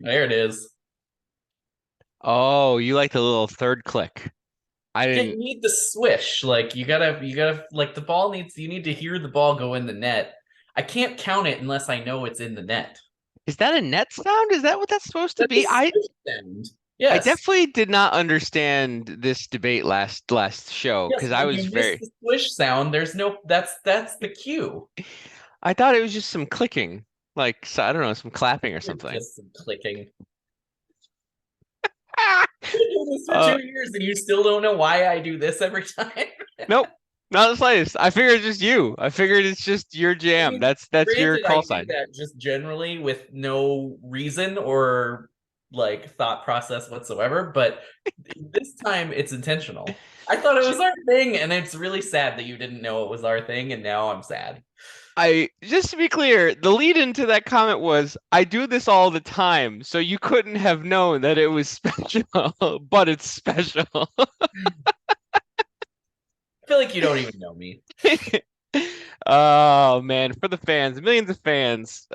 There it is. Oh, you like the little third click. I You didn't. need the swish. Like you gotta like the ball needs you need to hear the ball go in the net. I can't count it unless I know it's in the net. Is that a net sound? Is that what that's supposed to That's a be? swish sound. I Yes. definitely did not understand this debate last show Yes, because I when was you miss very. the swish sound, there's no that's the cue. I thought it was just some clicking, like so, I don't know, some clapping or It's something. just some clicking. Ah! I've been doing this for Uh, 2 years and you still don't know why I do this every time. nope, not the slightest. I figured it's just you. I figured it's just your I jam. mean, That's your granted, I call do sign. that just generally with no reason or like thought process whatsoever, but this time it's intentional. I thought it was our thing, and it's really sad that you didn't know it was our thing, and now I'm sad. I just to be clear, the lead into that comment was, I do this all the time, so you couldn't have known that it was special, but it's special. I feel like you don't even know me. Oh man, for the fans, millions of fans.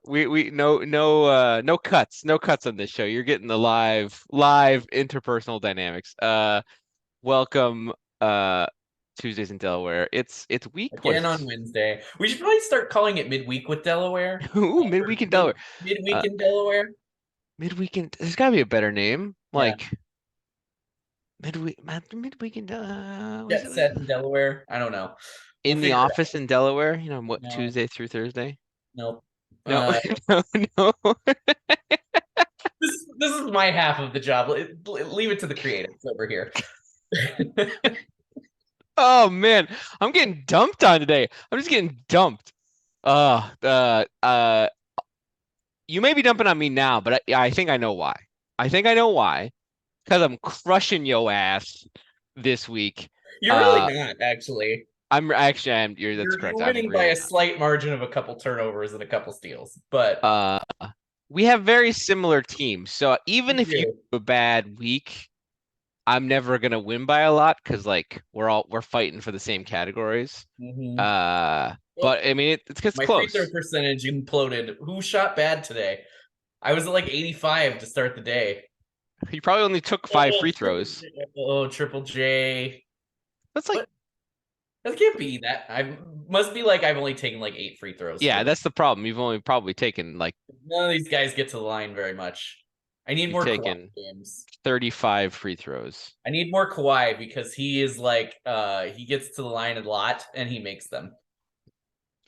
We no cuts, no cuts on this show. You're getting the live interpersonal dynamics. Welcome Tuesdays in Delaware. It's week what Again is on this? Wednesday. We should probably start calling it midweek with Delaware. Ooh, Or midweek in Delaware. midweek Uh, in Delaware. midweek in there's gotta be a better name. Yeah. Like midweek in was Jet it set in Delaware. I don't know. We'll in the figure it office in Delaware? You know what, out. No, Tuesday through Thursday? nope. No, Uh, no, no. this is my half of the job. Leave it to the creatives over here. Oh man, I'm getting dumped on today. I'm just getting dumped. Uh, uh, uh, you may be dumping on me now, but I think I know why. I think I know why. Because I'm crushing yo ass this week. You're really Uh, not, actually. I'm actually, I'm, that's You're correct. I'm winning by really a not. slight margin of a couple turnovers and a couple steals, but Uh, we have very similar teams. So even you if you do. have a bad week, I'm never gonna win by a lot because like we're fighting for the same categories. Mm-hmm. Uh, Well, but I mean it gets my free throw close. percentage imploded. Who shot bad today? I was at like 85 to start the day. He probably only took five Oh, free triple throws. J. Oh, triple J. That's like, What? That can't be that. I must be like I've only taken like 8 free throws yeah, today. that's the problem. You've only probably taken like None of these guys get to the line very much. I need you've more Kawhi taken games. 35 free throws. I need more Kawhi because he is like he gets to the line a lot and he makes them.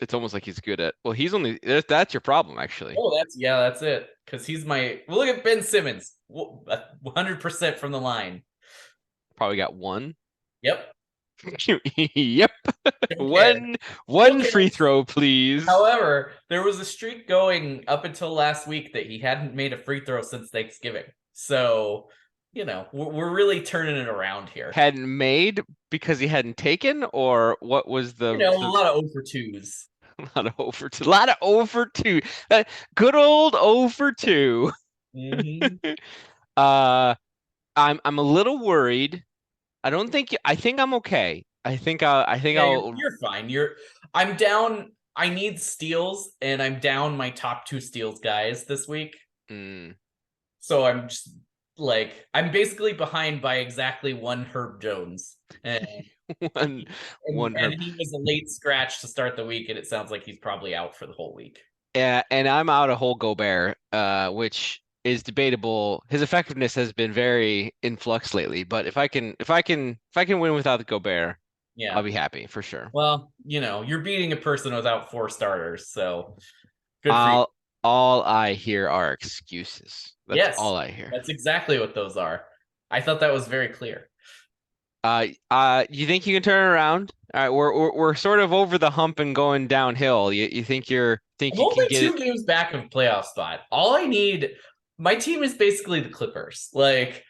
It's almost like he's good at. Well, he's only that's your problem actually. Oh, that's it. Because he's my well, look at Ben Simmons, 100% from the line. Probably got one. Yep, Yep. don't care. Still One free counts. throw, please. However, there was a streak going up until last week that he hadn't made a free throw since Thanksgiving. So, we're really turning it around here. Hadn't made because he hadn't taken, or what was A the lot of over twos. a lot of over two. Good old over two. Mm-hmm. Uh, I'm a little worried. I think I'm okay. I think Yeah, I'll you're fine. I'm down. I need steals, and I'm down my top two steals guys this week. mm, So I'm just like I'm basically behind by exactly one Herb Jones, and one one and herb. he was a late scratch to start the week, and it sounds like he's probably out for the whole week. Yeah, and I'm out a whole Gobert, which is debatable. His effectiveness has been very in flux lately, but if I can win without the Gobert, I'll Yeah. be happy for sure. Well, you're beating a person without four starters, so good for you. I'll all I hear are excuses. That's Yes, all I hear. that's exactly what those are. I thought that was very clear. You think you can turn it around? All right, we're sort of over the hump and going downhill. You think I'm you can only get it? 2 games back of playoff spot. All I need, my team is basically the Clippers. Like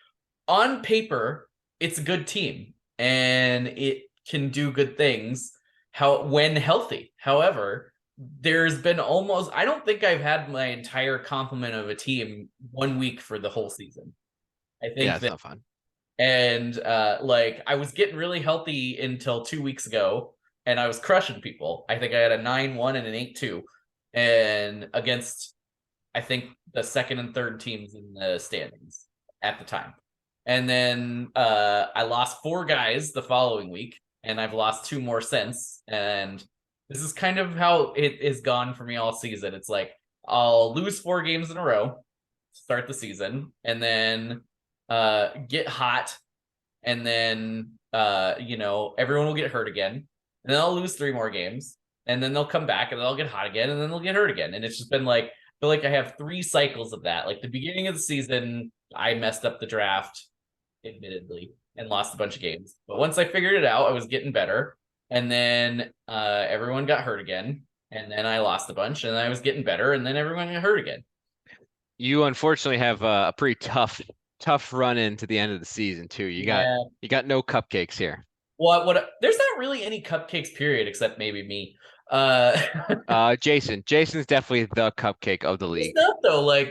on paper, it's a good team and it can do good things how when healthy. However, there's been almost I don't think I've had my entire complement of a team 1 week for the whole season. I Yeah, think it's that not fun. and like I was getting really healthy until 2 weeks ago and I was crushing people. I think I had a 9-1 and an 8-2 and against I think the second and third teams in the standings at the time. And then I lost 4 guys the following week, and I've lost 2 more since. And this is kind of how it is gone for me all season. It's like I'll lose 4 games in a row, start the season, and then get hot, and then everyone will get hurt again, and then I'll lose 3 more games, and then they'll come back, and then I'll get hot again, and then they'll get hurt again. And it's just been like, I feel like I have 3 cycles of that. Like the beginning of the season, I messed up the draft, admittedly, and lost a bunch of games. But once I figured it out, I was getting better. And then everyone got hurt again. And then I lost a bunch, and I was getting better, and then everyone got hurt again. You unfortunately have a pretty tough run into the end of the season too. You got no cupcakes here. What there's not really any cupcakes period except maybe me. Jason's definitely the cupcake of the league. It's not though.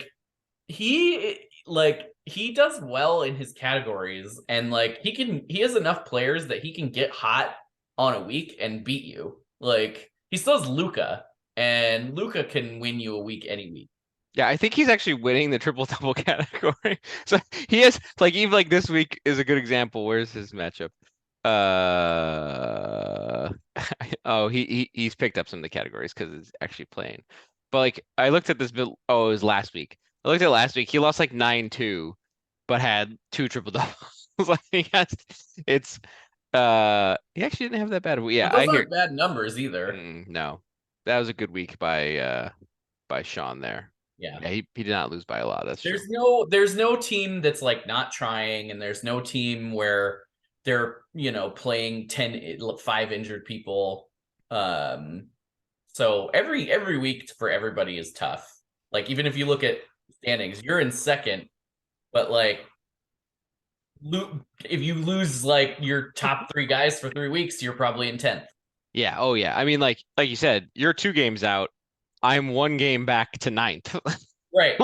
He does well in his categories, and he has enough players that he can get hot on a week and beat you. Like he still has Luca, and Luca can win you a week any week. Yeah, I think he's actually winning the triple-double category. So he has even this week is a good example. Where's his matchup? Oh, he's picked up some of the categories because it's actually playing. But I looked at this bill. Oh, it was last week. I looked at last week. He lost 9-2, but had 2 triple doubles. He actually didn't have that bad. Yeah, but those aren't bad numbers either. No, that was a good week by Sean there. Yeah, he did not lose by a lot. There's no team that's not trying, and there's no team where they're playing 5 injured people. So every week for everybody is tough. Even if you look at standings, you're in second, but if you lose your top 3 guys for 3 weeks, you're probably in 10th. Yeah. Oh yeah. I mean, like you said, you're 2 games out. I'm 1 game back to 9th. Right.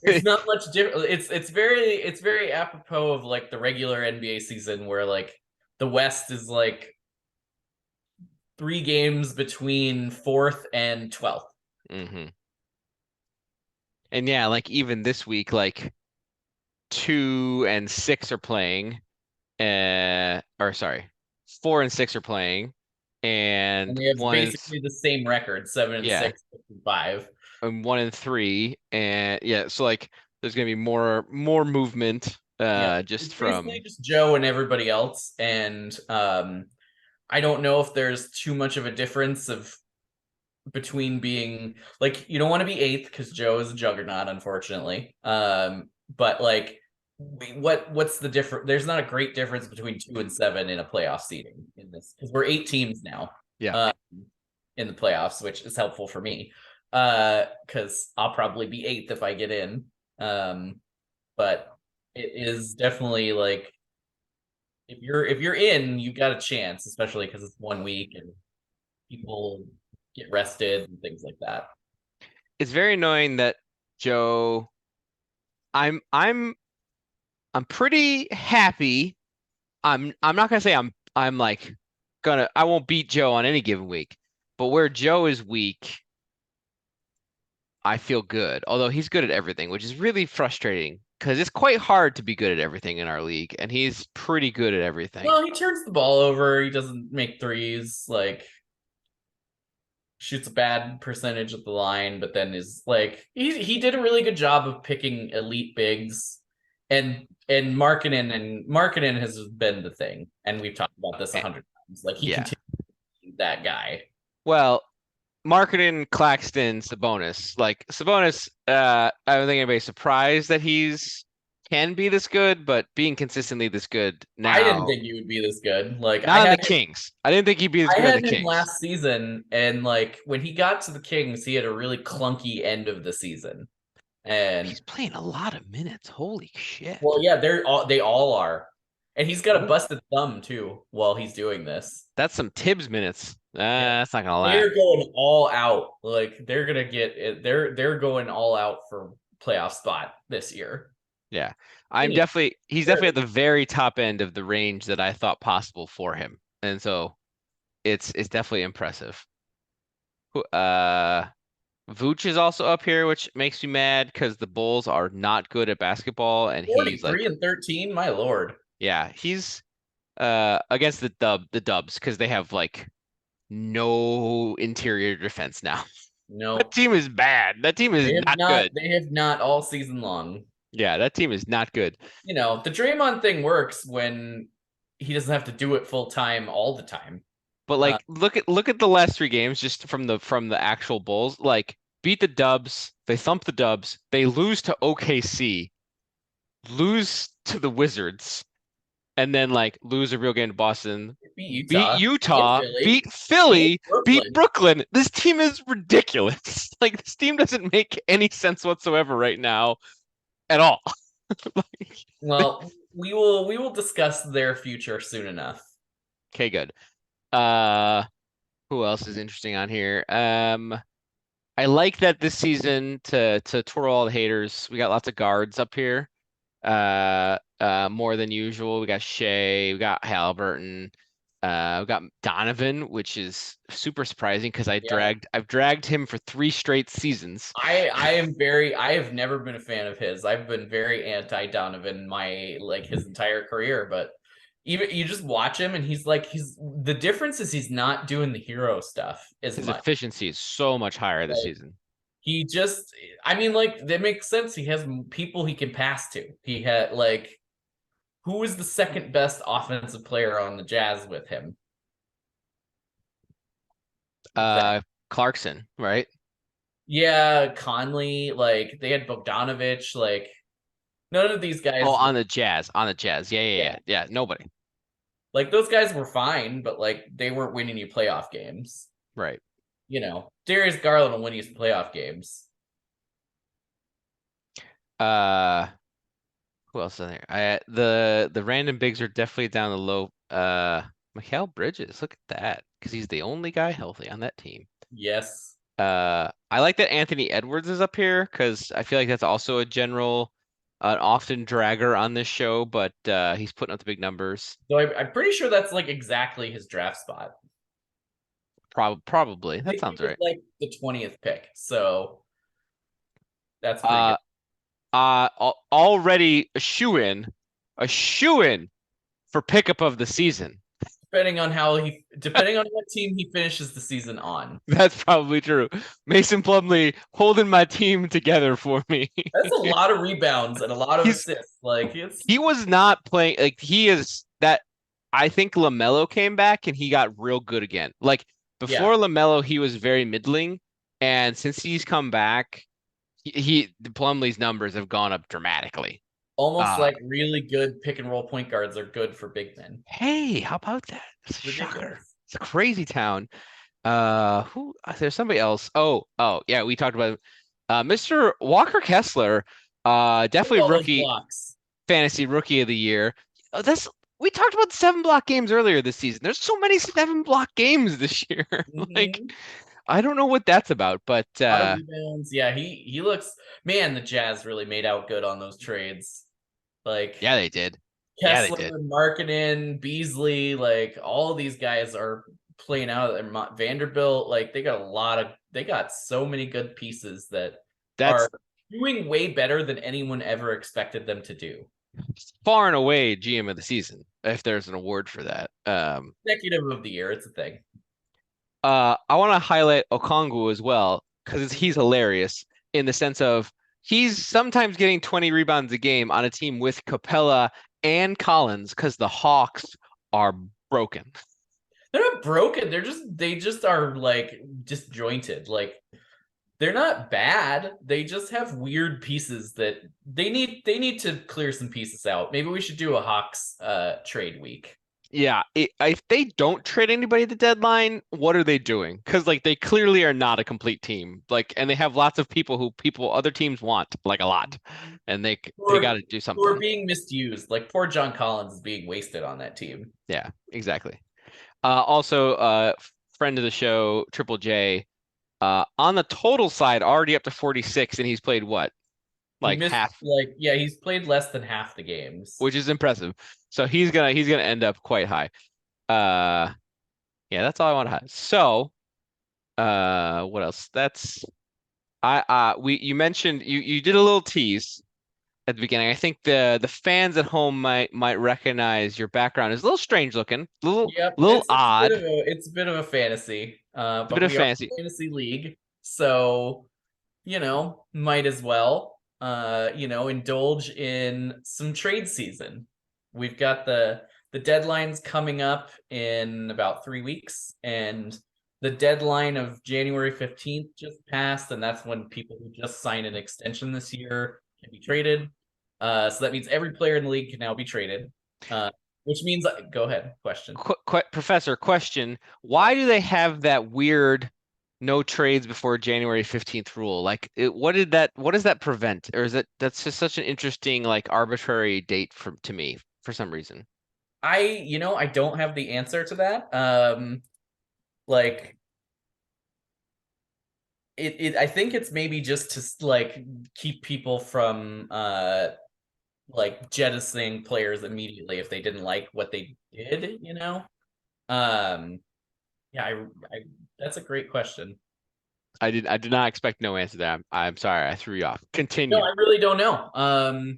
It's not much different. It's very apropos of the regular NBA season where the West is 3 games between 4th and 12th. Mm-hmm. And yeah, even this week, 2 and 6 are playing. Or sorry, 4 and 6 are playing. And we have basically the same record, 7 and 6, and 5. And 1 and 3, and yeah, so there's gonna be more movement, just from just Joe and everybody else, and I don't know if there's too much of a difference between being you don't want to be 8th because Joe is a juggernaut, unfortunately. But what's the difference? There's not a great difference between 2 and 7 in a playoff seeding in this because we're 8 teams now. Yeah. In the playoffs, which is helpful for me. Because I'll probably be 8th if I get in. But it is definitely if you're in, you've got a chance, especially because it's 1 week and people get rested and things like that. It's very annoying that Joe. I'm pretty happy. I'm not gonna say I won't beat Joe on any given week, but where Joe is weak, I feel good, although he's good at everything, which is really frustrating because it's quite hard to be good at everything in our league, and he's pretty good at everything. Well, he turns the ball over. He doesn't make threes. Shoots a bad percentage at the line, but then is he did a really good job of picking elite bigs, and Markkanen has been the thing, and we've talked about this 100 times. He continues to be that guy. Well, Markkanen, Claxton, Sabonis. Sabonis, I don't think anybody's surprised that he's can be this good, but being consistently this good now. I didn't think he would be this good. Not on the Kings. I didn't think he'd be as good as the Kings last season, and when he got to the Kings, he had a really clunky end of the season. And he's playing a lot of minutes. Holy shit. Well, yeah, they all are. And he's got a busted thumb too while he's doing this. That's some Tibbs minutes. That's not gonna lie. They're going all out. They're gonna get it. They're going all out for playoff spot this year. Yeah. He's definitely at the very top end of the range that I thought possible for him. And so it's definitely impressive. Vooch is also up here, which makes me mad because the Bulls are not good at basketball, and he's like, 43 and 13, my lord. yeah, he's against the Dubs because they have like no interior defense now. That No, team is bad. That team is not good. they have not all season long. Yeah, that team is not good. You know, the Draymond thing works when he doesn't have to do it full time all the time. But Uh, like look at the last three games just from the actual Bulls. Like beat the Dubs, they thump the Dubs, they lose to OKC, lose to the Wizards, and then like lose a real game to Boston, beat beat Utah, beat Utah, Philly, beat beat Philly, beat Brooklyn. Brooklyn. This team is ridiculous. Like this team doesn't make any sense whatsoever right now at all. Like, Well, we will discuss their future soon enough. okay, good. Uh, who else is interesting on here? I like that this season to twirl all the haters. We got lots of guards up here. More than usual. We got Shea, we got Halliburton, we got Donovan, which is super surprising because Yeah. I've dragged him for 3 straight seasons. I have never been a fan of his. I've been very anti Donovan my like his entire career, but even you just watch him and he's the difference is he's not doing the hero stuff as His much. efficiency is so much higher this Like season. he just I mean like that makes sense. He has people he can pass to. He had like who is the second best offensive player on the Jazz with him? That Clarkson, right? yeah, Conley, like they had Bogdanovich, like none of these Oh, guys on the Jazz, on the Jazz. Yeah, yeah, yeah. yeah, yeah. Nobody. Like those guys were fine, but like they weren't winning you playoff games. Right. You know, Darius Garland will win you some playoff games. Uh, who else is there? The random bigs are definitely down the low. Mikal Bridges, look at that, because he's the only guy healthy on that team. Yes. I like that Anthony Edwards is up here because I feel like that's also a general, an often dragger on this show, but he's putting up the big numbers. So I'm pretty sure that's like exactly his draft spot. Probably I that think he sounds was right. like the 20th pick. So that's pretty Uh, good. Already a shoe in for pickup of the season. Depending on what team he finishes the season on. That's probably true. Mason Plumlee holding my team together for me. That's a lot of rebounds and a lot of He's assists. Like it's he was not playing like he is that I think LaMelo came back and he got real good again. Like yeah, before LaMelo, he was very middling, and since he's come back, the Plumlee's numbers have gone up dramatically. almost Uh like really good pick and roll point guards are good for big men. hey, how about that? It's a shocker. Ridiculous. It's a crazy town. Who there's somebody else. Oh, yeah, we talked about Mr. Walker Kessler, Look at definitely all those rookie blocks. fantasy rookie of the year. That's we talked about 7 block games earlier this season. There's so many 7 block games this year. Like Mm-hmm. I don't know what that's about, but A lot of rebounds. Yeah, he looks man, the Jazz really made out good on those trades. Like yeah, they did. Yeah, they Kessler, did. Markkinen, Beasley, like all of these guys are playing out. Vanderbilt, like they got so many good pieces that That's are doing way better than anyone ever expected them to do. far and away GM of the season, if there's an award for that. Executive of the year, it's a thing. I want to highlight Okongwu as well because he's hilarious in the sense of he's sometimes getting 20 rebounds a game on a team with Capella and Collins because the Hawks are broken. They're not broken. They just are like disjointed. Like they're not bad. They just have weird pieces that they need to clear some pieces out. Maybe we should do a Hawks trade week. Yeah, if they don't trade anybody at the deadline, what are they doing? Because like they clearly are not a complete team. Like, and they have lots of people who other teams want, like a lot, and they got to do Who are something. being misused. Like poor John Collins is being wasted on that team. Yeah, exactly. Also, friend of the show, Triple J, on the total side, already up to 46, and he's played what, He like missed half, like yeah, he's played less than half the games. which is impressive. So he's gonna end up quite high. Uh, yeah, that's all I want to have. So, what else? You mentioned you did a little tease at the beginning. I think the fans at home might recognize your background is a little strange looking, Yep, little odd. it's a bit of a fantasy. It's a bit But of we are fancy. a fantasy league, so might as well indulge in some trade season. We've got the deadlines coming up in about 3 weeks, and the deadline of January 15th just passed, and that's when people who just signed an extension this year can be traded. So that means every player in the league can now be traded. Which means, go ahead, question. Professor, question: why do they have that weird no trades before January 15th rule? Like, what does that prevent? Or is that's just such an interesting, like, arbitrary date to me for some reason? I don't have the answer to that. Like I think it's maybe just to like keep people from like jettisoning players immediately if they didn't like what they did. Um, yeah, I that's a great question. I did not expect no answer there. I'm sorry, I threw you off. No, Continue. I really don't know.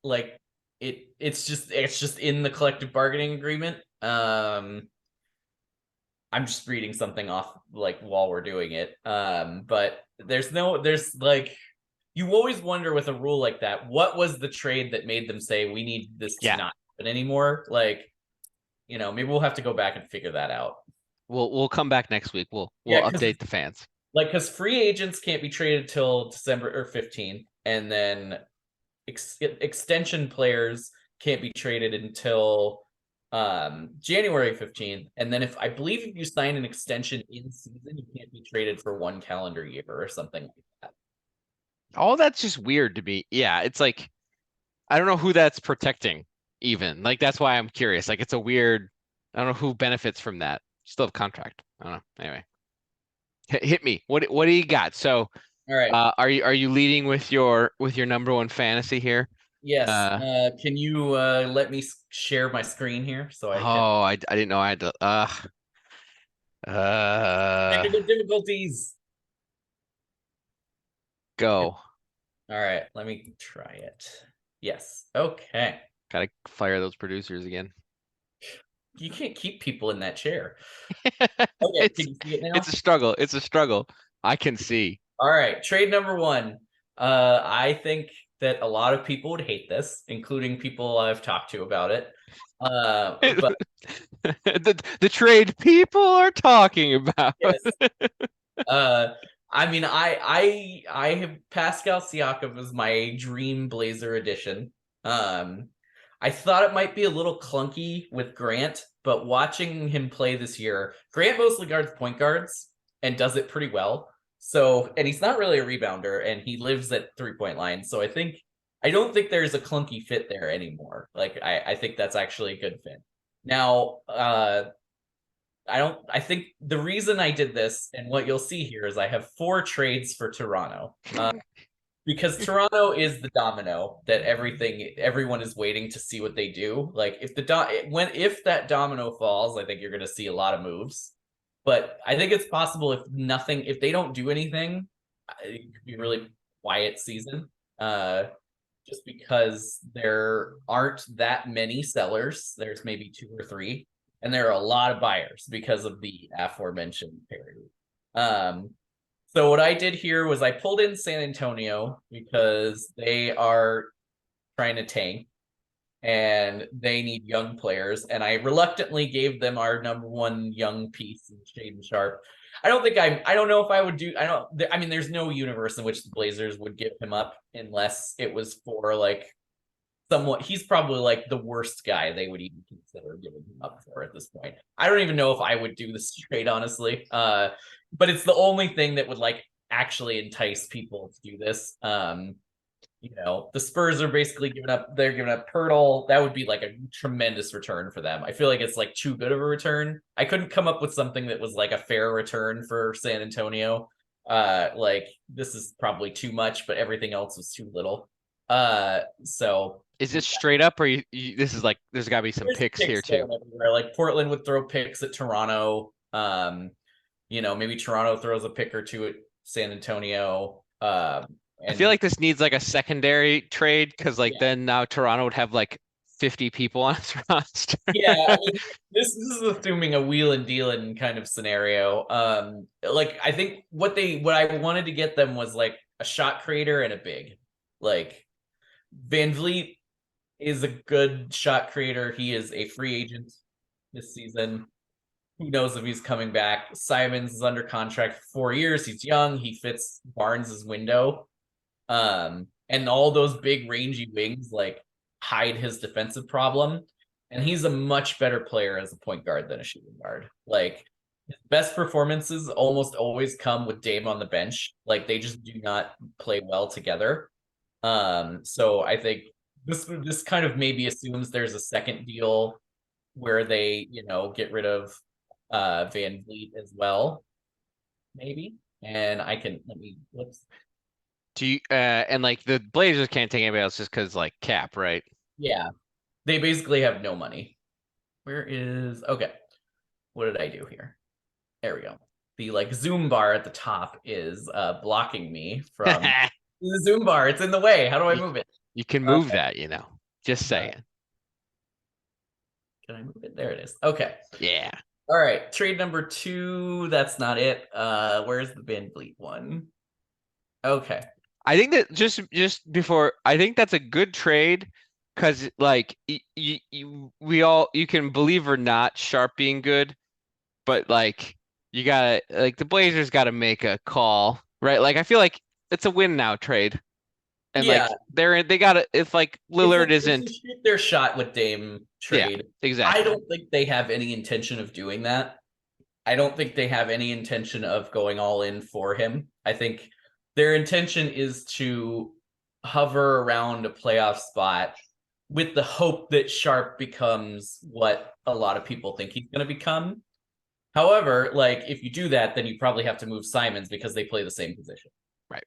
Like it's just in the collective bargaining agreement. I'm just reading something off like while we're doing it. But there's like you always wonder with a rule like that, what was the trade that made them say we need this to Yeah, not happen anymore? Like, maybe we'll have to go back and figure that out. we'll come back next week. We'll Yeah, because update the fans. because free agents can't be traded till December or 15th, and then extension players can't be traded until January 15th. And then I believe if you sign an extension in season, you can't be traded for 1 calendar year or something like that. All that's just weird to me. Yeah, it's like I don't know who that's protecting even. Like that's why I'm curious. Like it's a weird, I don't know who benefits from that. Still have contract. I don't know. Anyway, hit me. What do you got? So, All right. are you leading with your number one fantasy here? Yes. Uh Can you let me share my screen here so I can oh, I didn't know I had to uh technical difficulties? go. All right, let me try it. Yes. Okay. Gotta fire those producers again. You can't keep people in that chair. Okay, It's can you see it it's now? a struggle. It's a struggle. I can see. All right, trade number one. I think that a lot of people would hate this, including people I've talked to about it. But The trade people are talking about. yes, uh, I mean, I have Pascal Siakam as my dream Blazer edition. Um, I thought it might be a little clunky with Grant, but watching him play this year, Grant mostly guards point guards and does it pretty well. So, and he's not really a rebounder, and he lives at 3-point line. So I don't think there's a clunky fit there anymore. Like I think that's actually a good fit. Now, I think the reason I did this and what you'll see here is I have 4 trades for Toronto. Because Toronto is the domino that everyone is waiting to see what they do. Like if that domino falls, I think you're going to see a lot of moves. But I think it's possible if they don't do anything, it could be a really quiet season. Just because there aren't that many sellers. There's maybe 2 or 3, and there are a lot of buyers because of the aforementioned parity. So what I did here was I pulled in San Antonio because they are trying to tank and they need young players. And I reluctantly gave them our number one young piece, Shaden Sharp. I don't know if I would do, I mean, there's no universe in which the Blazers would give him up unless it was for like somewhat, he's probably like the worst guy they would even consider giving him up for at this point. I don't even know if I would do this trade, honestly. But it's the only thing that would like actually entice people to do this. The Spurs are basically they're giving up Pirtle. That would be like a tremendous return for them. I feel like it's like too good of a return. I couldn't come up with something that was like a fair return for San Antonio. Like this is probably too much, but everything else was too little. So Is this straight up, or this is like there's got to be some there's picks here picks too? going everywhere. Like Portland would throw picks at Toronto. Maybe Toronto throws a pick or two San Antonio. I feel And like this needs like a secondary trade because like yeah, then now Toronto would have like 50 people on its roster. yeah. I mean, this is assuming a wheel and dealing kind of scenario. Like I think what I wanted to get them was like a shot creator and a big. Like Van Vliet is a good shot creator. He is a free agent this season. Who knows if he's coming back? Simons is under contract for 4 years. He's young. He fits Barnes's window. And all those big rangy wings like hide his defensive problem. And he's a much better player as a point guard than a shooting guard. Like his best performances almost always come with Dame on the bench. Like they just do not play well together. So I think this kind of maybe assumes there's a second deal where they, get rid of Van Vliet as well, maybe. And I can let me whoops. Do you and like the Blazers can't take anybody else just because like cap, right? Yeah, they basically have no money. Where is okay? What did I do here? There we go. The like zoom bar at the top is blocking me from the zoom bar. It's in the way. How do I You, move it? you can move Okay. that, Just saying. Can I move it? There it is. Okay. Yeah. All right. Trade number 2. That's not it. Where's the Van Vliet one? Okay. I think that just before, I think that's a good trade because like you can believe or not Sharp being good, but like you gotta like the Blazers gotta make a call, right? Like I feel like it's a win now trade. And Yeah, like they gotta if like Lillard it's a isn't shoot their shot with Dame yeah, trade. I exactly. don't think they have any intention of doing that. I don't think they have any intention of going all in for him. I think their intention is to hover around a playoff spot with the hope that Sharp becomes what a lot of people think he's going to become. However, like if you do that, then you probably have to move Simons because they play the same position. Right.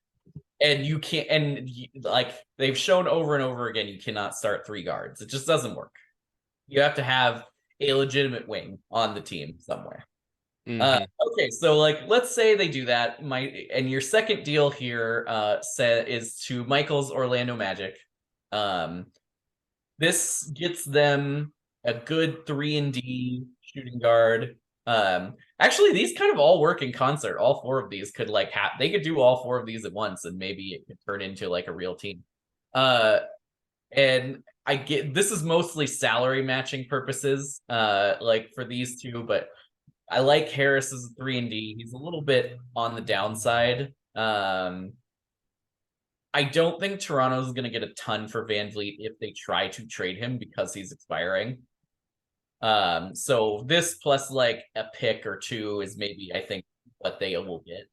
And you can't, and like they've shown over and over again, you cannot start 3 guards. It just doesn't work. You have to have a legitimate wing on the team somewhere. Hmm. Okay, so like let's say they do that. And your second deal here is to Michael's Orlando Magic. Um, this gets them a good 3-and-D shooting guard. Actually, these kind of all work in concert. All 4 of these could like they could do all 4 of these at once, and maybe it could turn into like a real team. Uh, and I get this is mostly salary matching purposes, like for these two, but I like Harris as a 3-and-D. He's a little bit on the downside. I don't think Toronto's going to get a ton for Van Vliet if they try to trade him because he's expiring. So this plus like a pick or 2 is maybe I think what they will get.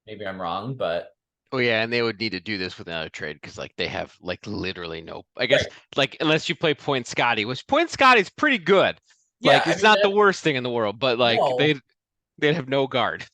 Maybe I'm wrong, but Oh yeah, and they would need to do this with another trade because like they have like literally no. I guess right. like unless you play Point Scotty, which Point Scotty's pretty good. Yeah, Like I it's mean not the that worst thing in the world, but like no, they'd have no guard,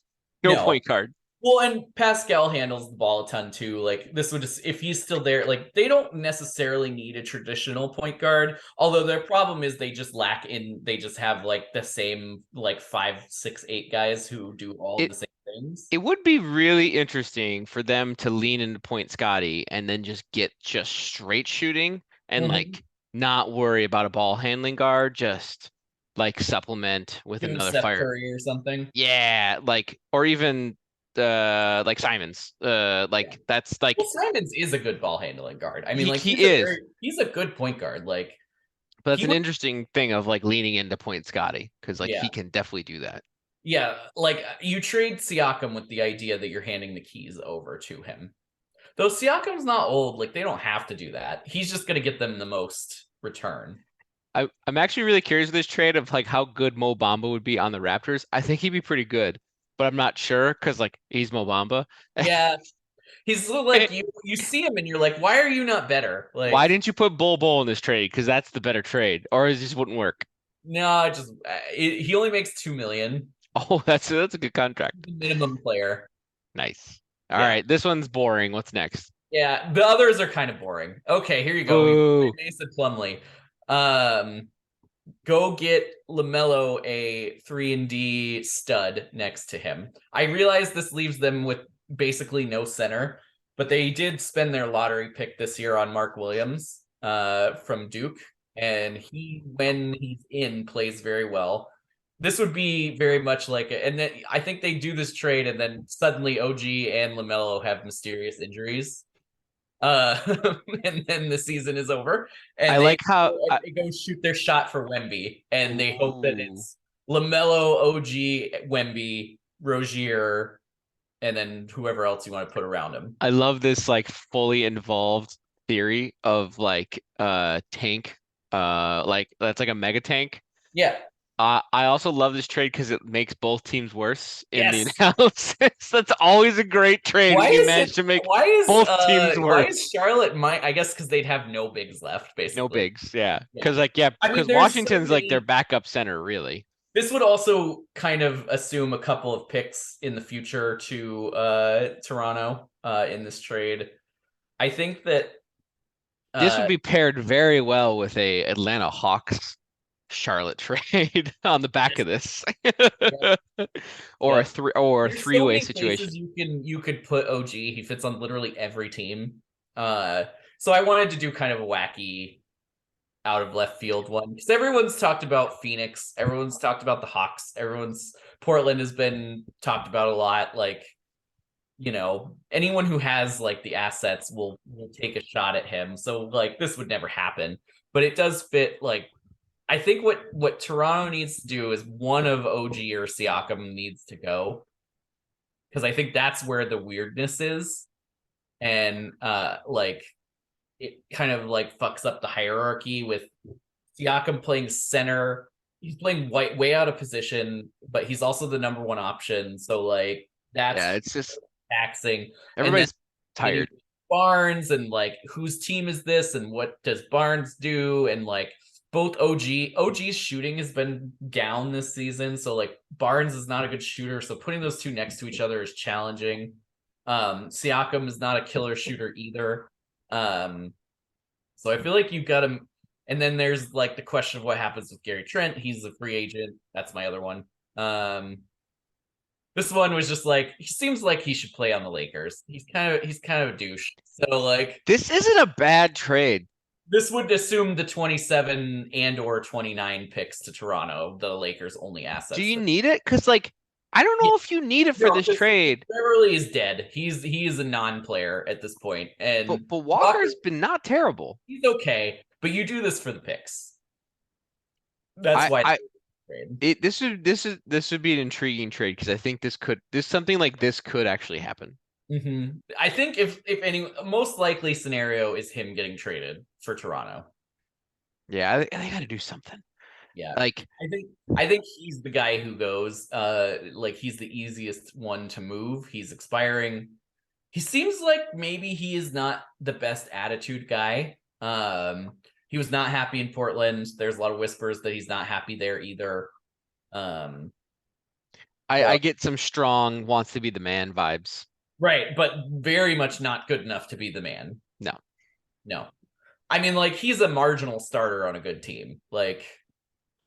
no no. point guard. Well, and Pascal handles the ball a ton too. Like this would just if he's still there, like they don't necessarily need a traditional point guard. Although their problem is they just have like the same like 5, 6, 8 guys who do all It the same things. it would be really interesting for them to lean into Point Scotty and then just get just straight shooting and Mm-hmm. like not worry about a ball handling guard, just like supplement with Give him another Steph fire. Curry or something. Yeah, like or even like Simons. Yeah. Like that's Well, like Simons is a good ball handling guard. I mean, like he is, he's a good point guard. Like but that's he an would interesting thing of like leaning into Point Scotty because like yeah. he can definitely do that. Yeah, like you trade Siakam with the idea that you're handing the keys over to him. Though Siakam's not old, like they don't have to do that. He's just gonna get them the most return. I'm actually really curious with this trade of like how good Mo Bamba would be on the Raptors. I think he'd be pretty good, but I'm not sure because like he's Mo Bamba. Yeah, he's sort of like you see him and you're like, why are you not better? Why Like, didn't you put Bull in this trade? Because that's the better trade, or it just wouldn't work. no, just he only makes 2 million. Oh, that's a good contract. The minimum player. Nice. All Yeah. right, this one's boring. What's next? Yeah, the others are kind of boring. Okay, here you go. We Boo. Mason Plumley. Um, go get LaMelo a 3-and-D stud next to him. I realize this leaves them with basically no center, but they did spend their lottery pick this year on Mark Williams from Duke, and when he's in, plays very well. This would be very much like and then I think they do this trade, and then suddenly OG and LaMelo have mysterious injuries. And then the season is over, and I like how they go shoot their shot for Wemby, and they hope that Ooh. it's LaMelo, OG, Wemby, Rozier, and then whoever else you want to put around him. I love this like fully involved theory of like tank, like that's like a mega tank. Yeah. I also love this trade because it makes both teams worse in the Yes. analysis. That's always a great trade Why when you is manage it? to make Why is both teams why worse. is Charlotte I guess because they'd have no bigs left, No basically. bigs, yeah. Yeah. Because like I mean, because there's so Washington's like their many. backup center, really. This would also kind of assume a couple of picks in the future to Toronto in this trade. I think that This would be paired very well with a Atlanta Hawks Charlotte trade on the back of this. yeah, Or yeah. a There's so three-way many situation. places you could put OG. He fits on literally every team. So I wanted to do kind of a wacky out of left field one because everyone's talked about Phoenix, everyone's talked about the Hawks, everyone's Portland has been talked about a lot. Like, anyone who has like the assets will take a shot at him. So like this would never happen, but it does fit. Like, I think what Toronto needs to do is one of OG or Siakam needs to go, because I think that's where the weirdness is, and like it kind of like fucks up the hierarchy with Siakam playing center. He's playing way out of position, but he's also the number one option. So like that's Yeah, it's just taxing. And then everybody's getting tired. Barnes, and like whose team is this and what does Barnes do? And like both OG's shooting has been down this season. So like Barnes is not a good shooter. So putting those two next to each other is challenging. Siakam is not a killer shooter either. So I feel like you've got him. And then there's like the question of what happens with Gary Trent. He's a free agent. That's my other one. This one was just like, he seems like he should play on the Lakers. He's kind of a douche. So like This isn't a bad trade. this would assume the 27 and or 29 picks to Toronto, the Lakers' only assets. Do you need it? Because like I don't know if you need it for this trade. Beverly is dead. He is a non-player at this point, and But Walker's been not terrible. He's okay, but you do this for the picks. That's why. This would be an intriguing trade because I think something like this could actually happen. Mm-hmm. I think if any, most likely scenario is him getting traded for Toronto. Yeah, they got to do something. Yeah, like I think he's the guy who goes. Like he's the easiest one to move. He's expiring. He seems like maybe he is not the best attitude guy. He was not happy in Portland. There's a lot of whispers that he's not happy there either. I get some strong wants to be the man vibes. Right, but very much not good enough to be the man. No. I mean, like, he's a marginal starter on a good team. Like,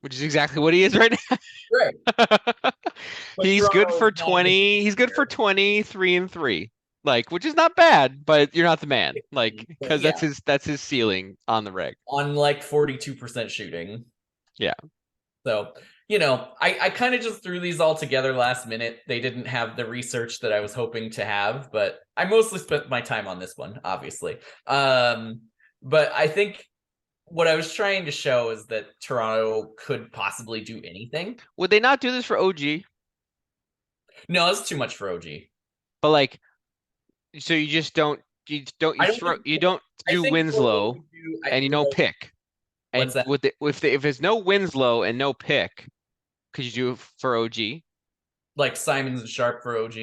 which is exactly what he is right now. Right. He's good for 20. He's good for 23-3. Like, which is not bad, but you're not the man. Like, because that's his ceiling on the reg. On like 42% shooting. Yeah. So, I kind of just threw these all together last minute. They didn't have the research that I was hoping to have, but I mostly spent my time on this one, obviously. But I think what I was trying to show is that Toronto could possibly do anything. Would they not do this for OG? No, it's too much for OG. But like, so you just don't do Winslow and you don't pick. And if there's no Winslow and no pick, could you do it for OG? Like Simons and Sharp for OG?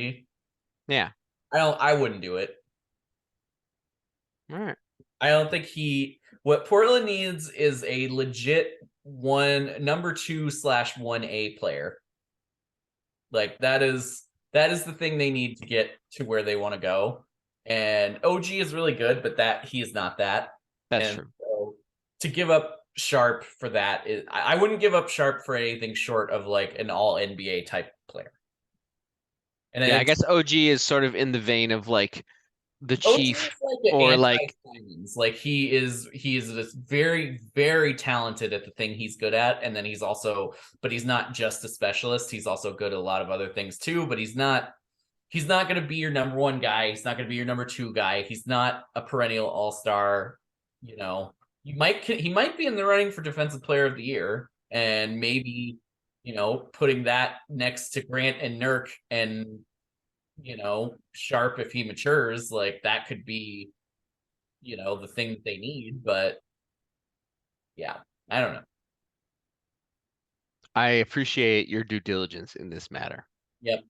Yeah. I wouldn't do it. All right. I don't think what Portland needs is a legit number 2/1A player. Like that is the thing they need to get to where they want to go. And OG is really good, but he is not that. That's true. So to give up Sharp for that. I wouldn't give up Sharp for anything short of like an all NBA type player. And Yeah, I it's guess OG is sort of in the vein of like the OG Chief is like an or like anti-Simons. Like he is this very very talented at the thing he's good at, and then but he's not just a specialist. He's also good at a lot of other things too. But he's not going to be your number one guy. He's not going to be your number two guy. He's not a perennial all star. You know, he might be in the running for defensive player of the year, and maybe putting that next to Grant and Nurk and Sharp if he matures, like that could be the thing that they need. But yeah, I don't know. I appreciate your due diligence in this matter. Yep.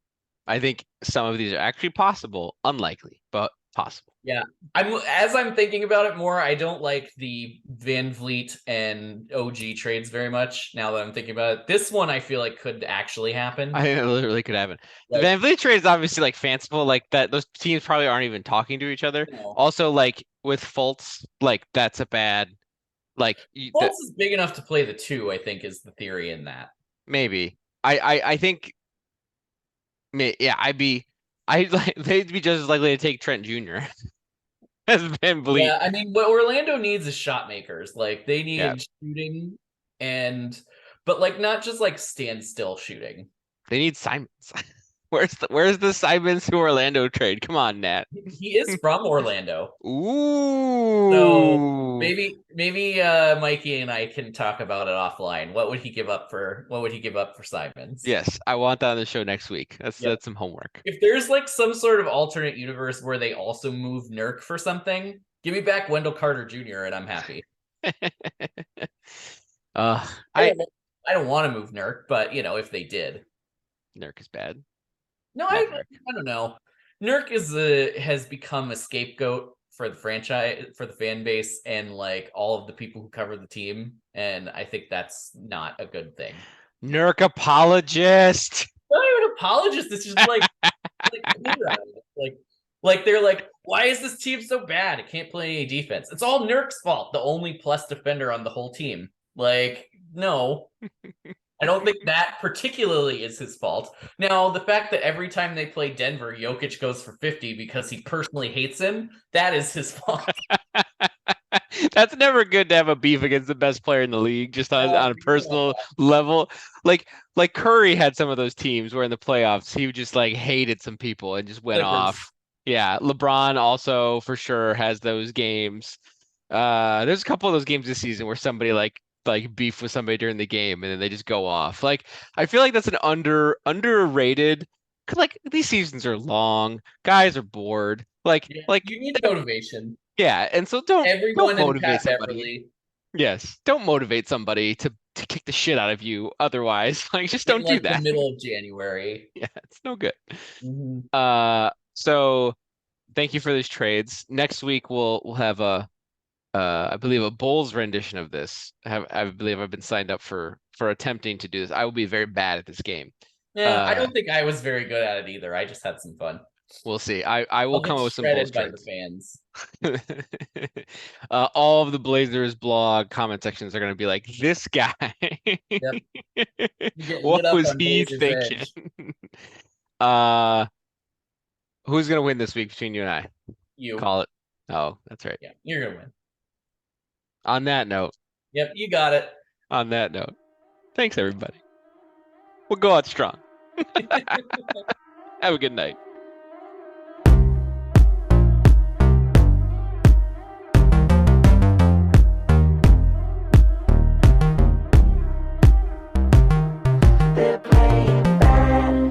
I think some of these are actually possible, unlikely, but possible. Yeah. As I'm thinking about it more, I don't like the Van Vliet and OG trades very much now that I'm thinking about it. This one I feel like could actually happen. I think it literally could happen. The Like, Van Vliet trade is obviously like fanciful, like that. Those teams probably aren't even talking to each other. you know, Also, like with Fultz, like that's a bad, like Fultz is big enough to play the two, I think is the theory in that. maybe. I think, yeah, I'd like they'd be just as likely to take Trent Jr. as Van Vliet. Yeah, I mean, what Orlando needs is shot makers. Like they Yeah, need shooting but like not just like standstill shooting. they need Simons. Where's the Simons to Orlando trade? Come on, Nat. He is from Orlando. So Ooh. maybe Mikey and I can talk about it offline. What would he give up for Simons? Yes, I want that on the show next week. That's Yep. that's some homework. If there's like some sort of alternate universe where they also move Nurk for something, give me back Wendell Carter Jr. and I'm happy. Uh, I I don't I don't want to move Nurk, but if they did. Nurk is bad. No, Bad I Nurk. I don't know. Nurk has become a scapegoat for the franchise, for the fan base, and like all of the people who cover the team, and I think that's not a good thing. Nurk apologist. Not even an apologist. It's just like clear on it. Like they're like, why is this team so bad? It can't play any defense. It's all Nurk's fault. The only plus defender on the whole team. Like, no, I don't think that particularly is his fault. Now, the fact that every time they play Denver, Jokic goes for 50 because he personally hates him, that is his fault. That's never good to have a beef against the best player in the league, just on a personal level. Like Curry had some of those teams where in the playoffs he just like hated some people and just went Clippers. off. Yeah, LeBron also for sure has those games. There's a couple of those games this season where somebody like beef with somebody during the game and then they just go off. Like I feel like that's an underrated. 'Cause like these seasons are long, guys are bored. Like Yeah, like you need motivation. yeah, and so don't Everyone in motivate Pat somebody. Beverly Yes, don't motivate somebody to kick the shit out of you otherwise. Like just in don't do like the that. middle of January. Yeah, it's no good. Mhm. So thank you for these trades. Next week we'll have a I believe a Bulls rendition of this. I believe I've been signed up for attempting to do this. I will be very bad at this game. Yeah, I Uh don't think I was very good at it either. I just had some fun. we'll see. I will I'll come get up with some Bulls shredded by the trades. fans. All of the Blazers blog comment sections are going to be like, this guy, Yep. You get what lit up was on he Blazers thinking? Edge. Uh, who's going to win this week between you and I? You. Call it. Oh, that's right. Yeah, you're gonna win. On that note, Yep, you got it. on that note, thanks everybody. We'll go out strong. Have a good night.